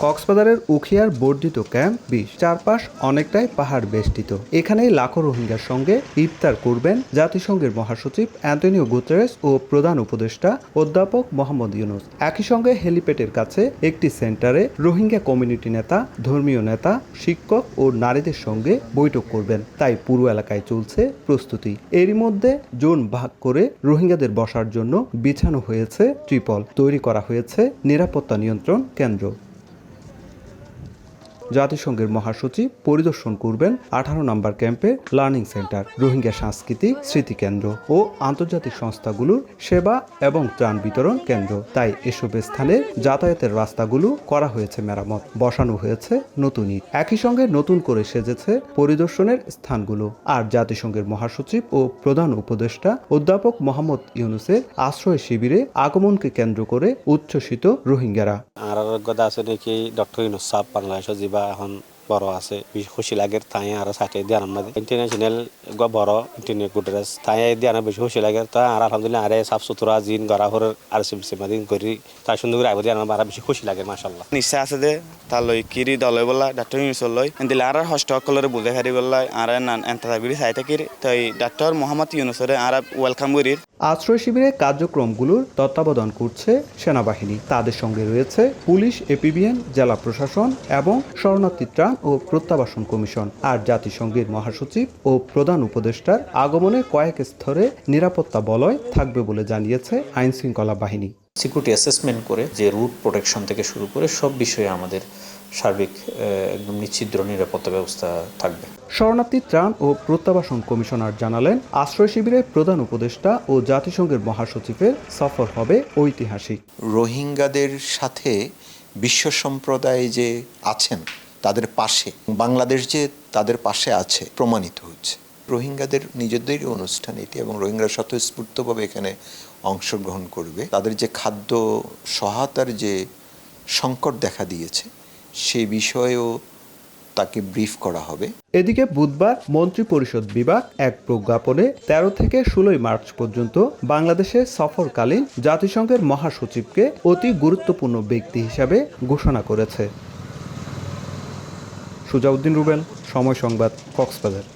কক্সবাজারের উখিয়ার বর্ধিত ক্যাম্প ২০ চারপাশ অনেকটাই পাহাড় বেষ্টিত। এখানেই লাখো রোহিঙ্গার সঙ্গে ইফতার করবেন জাতিসংঘের মহাসচিব অ্যান্টনিও গুতেরেস ও প্রধান উপদেষ্টা অধ্যাপক মোহাম্মদ ইউনুস। একই সঙ্গে হেলিপ্যাডের কাছে একটি সেন্টারে রোহিঙ্গা কমিউনিটি নেতা, ধর্মীয় নেতা, শিক্ষক ও নারীদের সঙ্গে বৈঠক করবেন। তাই পুরো এলাকায় চলছে প্রস্তুতি। এরই মধ্যে জোন ভাগ করে রোহিঙ্গাদের বসার জন্য বিছানো হয়েছে ত্রিপল, তৈরি করা হয়েছে নিরাপত্তা নিয়ন্ত্রণ কেন্দ্র। জাতিসংঘের মহাসচিব পরিদর্শন করবেন ১৮ নম্বর ক্যাম্পের লার্নিং সেন্টার, রোহিঙ্গা সাংস্কৃতিক স্মৃতিকেন্দ্র ও আন্তর্জাতিক সংস্থাগুলোর সেবা এবং ত্রাণ বিতরণ কেন্দ্র। তাই এসব স্থানে যাতায়াতের রাস্তাগুলো করা হয়েছে মেরামত, বসানো হয়েছে নতুন ইট। একই সঙ্গে নতুন করে সেজেছে পরিদর্শনের স্থানগুলো। আর জাতিসংঘের মহাসচিব ও প্রধান উপদেষ্টা অধ্যাপক মোহাম্মদ ইউনুসের আশ্রয় শিবিরে আগমনকে কেন্দ্র করে উচ্ছ্বসিত রোহিঙ্গারা। আর কথা আছে নাকি ডক্টর ইউনুস সাহেব বাংলাদেশে যা এখন বড় আছে বেশি খুশি লাগে তাই আর সাথে দিয়ে আমাদের ইন্টারন্যাশনাল বড় ইন্টারনেট গুডরেস তাই দিয়ে বেশি খুশি লাগে তা আর আলহামদুলিল্লাহ আরে সাফ সুতরা জিন গড়া হর আর সিমাদিন করি তাই সুন্দর করে আইব দিয়ে আমার বেশি খুশি লাগে মাশাআল্লাহ। নিশ্চয় আছে যে তার লই কিরি দলে বলা ডক্টর ইউনুস লই দিলে আর হস্টকলরে বুঝে হারি বলা আর এন্টারভিউ সাই থাকি তাই ডক্টর মোহাম্মদ ইউনুসরে আর ওয়েলকাম করি। আশ্রয় শিবিরের কার্যক্রমগুলোর তত্ত্বাবধান করছে সেনাবাহিনী। তাদের সঙ্গে রয়েছে পুলিশ, এপিবিএন, জেলা প্রশাসন এবং শরণার্থী ত্রাণ ও প্রত্যাবাসন কমিশন। আর জাতিসংঘের মহাসচিব ও প্রধান উপদেষ্টার আগমনে কয়েক স্তরে নিরাপত্তা বলয় থাকবে বলে জানিয়েছে আইন শৃঙ্খলা বাহিনী। সিকিউরিটি অ্যাসেসমেন্ট করে যে রুট প্রোটেকশন থেকে শুরু করে সব বিষয়ে আমাদের সার্বিক একদম নিশ্চিদ্র নিরাপত্তা ব্যবস্থা থাকবে। শরণার্থী ত্রাণ ও প্রত্যাবাসন কমিশনার জানালেন, আশ্রয় শিবিরের প্রধান উপদেষ্টা ও জাতিসংঘের মহাসচিবের সফর হবে ঐতিহাসিক। রোহিঙ্গাদের সাথে বিশ্ব সম্প্রদায় যে আছেন তাদের পাশে, বাংলাদেশ যে তাদের পাশে আছে প্রমাণিত হচ্ছে। রোহিঙ্গাদের নিজেদেরই অনুষ্ঠান এটি এবং রোহিঙ্গারা স্বতঃস্ফূর্তভাবে এখানে অংশগ্রহণ করবে। তাদের যে খাদ্য সহায়তার যে সংকট দেখা দিয়েছে সেই বিষয়েও তাকে ব্রিফ করা হবে। এদিকে বুধবার মন্ত্রিপরিষদ বিভাগ এক প্রজ্ঞাপনে ১৩ থেকে ১৬ মার্চ পর্যন্ত বাংলাদেশে সফরকালীন জাতিসংঘের মহাসচিবকে অতি গুরুত্বপূর্ণ ব্যক্তি হিসাবে ঘোষণা করেছে। সুজাউদ্দিন রুবেল, সময় সংবাদ, কক্সবাজার।